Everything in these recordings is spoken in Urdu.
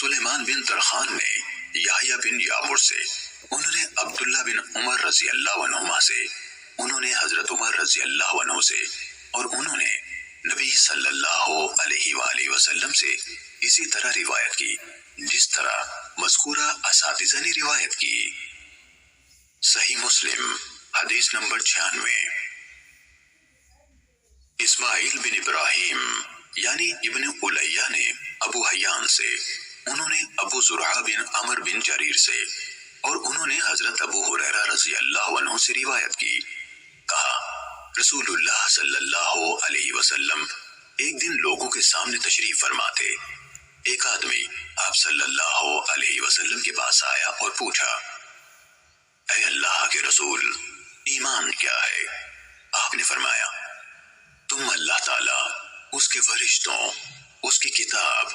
سلیمان بن ترخان نے یحییٰ بن یعمر سے، انہوں نے عبداللہ بن عمر رضی اللہ عنہما سے، انہوں نے حضرت عمر رضی اللہ عنہ سے، اور انہوں نے نبی صلی اللہ علیہ وآلہ وسلم سے اسی طرح روایت کی جس طرح مذکورہ اساتذہ نے روایت کی۔ صحیح مسلم حدیث نمبر 96۔ اسماعیل بن ابراہیم یعنی ابن الیہ نے ابو حیان سے، انہوں نے ابو زرعہ بن عمر بن جریر سے، اور انہوں نے حضرت ابو ہریرہ رضی اللہ عنہ سے روایت کی، کہا رسول اللہ صلی اللہ علیہ وسلم ایک دن لوگوں کے سامنے تشریف فرما تھے۔ ایک آدمی آپ صلی اللہ علیہ وسلم کے پاس آیا اور پوچھا، اے اللہ کے رسول، ایمان کیا ہے؟ آپ نے فرمایا، تم اللہ تعالیٰ، اس کے فرشتوں، اس کی کتاب،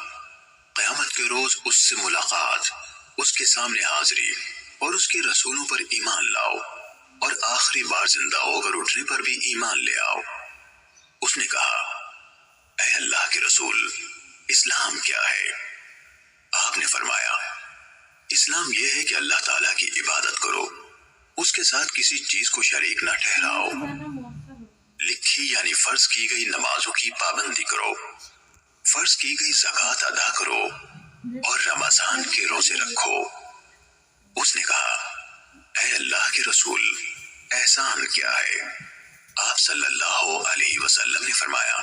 قیامت کے روز اس سے ملاقات، اس کے سامنے حاضری اور اس کے رسولوں پر ایمان لاؤ، اور آخری بار زندہ ہو کر اٹھنے پر بھی ایمان لے آؤ۔ اس نے کہا، اے اللہ کے رسول، اسلام کیا ہے؟ آپ نے فرمایا، اسلام یہ ہے کہ اللہ تعالیٰ کی عبادت کرو، اس کے ساتھ کسی چیز کو شریک نہ ٹھہراؤ، لکھی یعنی فرض کی گئی نمازوں کی پابندی کرو، فرض کی گئی زکوٰۃ ادا کرو، اور رمضان کے روزے رکھو۔ اس نے کہا، اے اللہ کے رسول، احسان کیا ہے؟ آپ صلی اللہ علیہ وسلم نے فرمایا،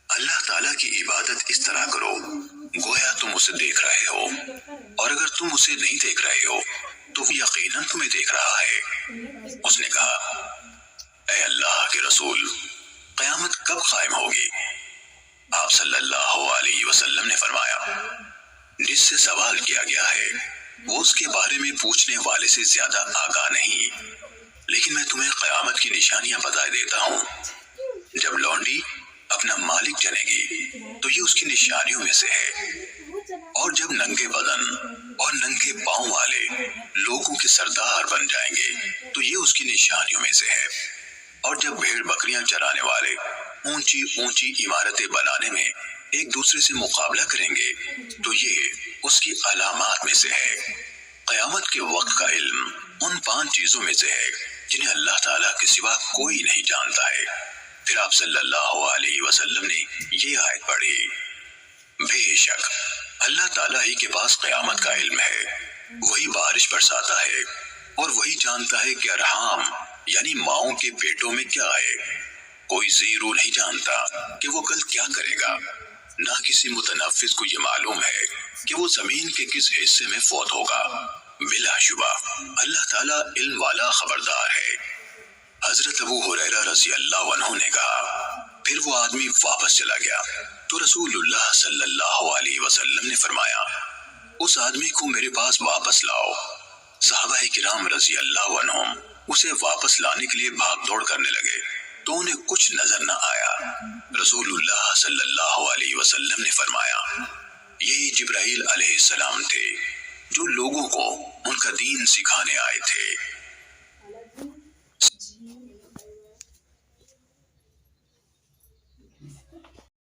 اللہ تعالیٰ کی عبادت اس طرح کرو گویا تم اسے دیکھ رہے ہو، اور اگر تم اسے نہیں دیکھ رہے ہو تو وہ یقیناً تمہیں دیکھ رہا ہے۔ اس نے کہا، اے اللہ کے رسول، قیامت کب قائم ہوگی؟ آپ صلی اللہ علیہ وسلم نے فرمایا، جس سے سوال کیا گیا ہے وہ اس کے بارے میں پوچھنے والے سے زیادہ آگاہ نہیں، لیکن میں تمہیں قیامت کی نشانیاں بتا دیتا ہوں۔ جب لونڈی اپنا مالک جنے گی تو یہ اس کی نشانیوں میں سے ہے، اور جب ننگے بدن اور ننگے پاؤں والے لوگوں کے سردار بن جائیں گے تو یہ اس کی نشانیوں میں سے ہے، اور جب بھیڑ بکریاں چرانے والے اونچی اونچی عمارتیں بنانے میں ایک دوسرے سے مقابلہ کریں گے تو یہ اس کی علامات میں سے ہے۔ قیامت کے وقت کا علم ان 5 چیزوں میں سے ہے جنہیں اللہ تعالیٰ کے سوا کوئی نہیں جانتا ہے۔ پھر آپ صلی اللہ علیہ وسلم نے یہ آیت پڑھی، بے شک اللہ تعالیٰ ہی کے پاس قیامت کا علم ہے، وہی بارش برساتا ہے، اور وہی جانتا ہے کہ ارحام یعنی ماؤں کے پیٹوں میں کیا ہے۔ کوئی زیرو نہیں جانتا کہ وہ کل کیا کرے گا، نہ کسی متنفس کو یہ معلوم ہے کہ وہ زمین کے کس حصے میں فوت ہوگا۔ بلا شبہ اللہ تعالیٰ علم والا خبردار ہے۔ حضرت ابو ہریرہ رضی اللہ عنہ نے کہا، پھر وہ آدمی واپس چلا گیا تو رسول اللہ صلی اللہ علیہ وسلم نے فرمایا، اس آدمی کو میرے پاس واپس لاؤ۔ صحابہ کرام رضی اللہ عنہم اسے واپس لانے کے لیے بھاگ دوڑ کرنے لگے تو انہیں کچھ نظر نہ آیا۔ رسول اللہ صلی اللہ علیہ وسلم نے فرمایا، یہی جبرائیل علیہ السلام تھے جو لوگوں کو ان کا دین سکھانے آئے تھے۔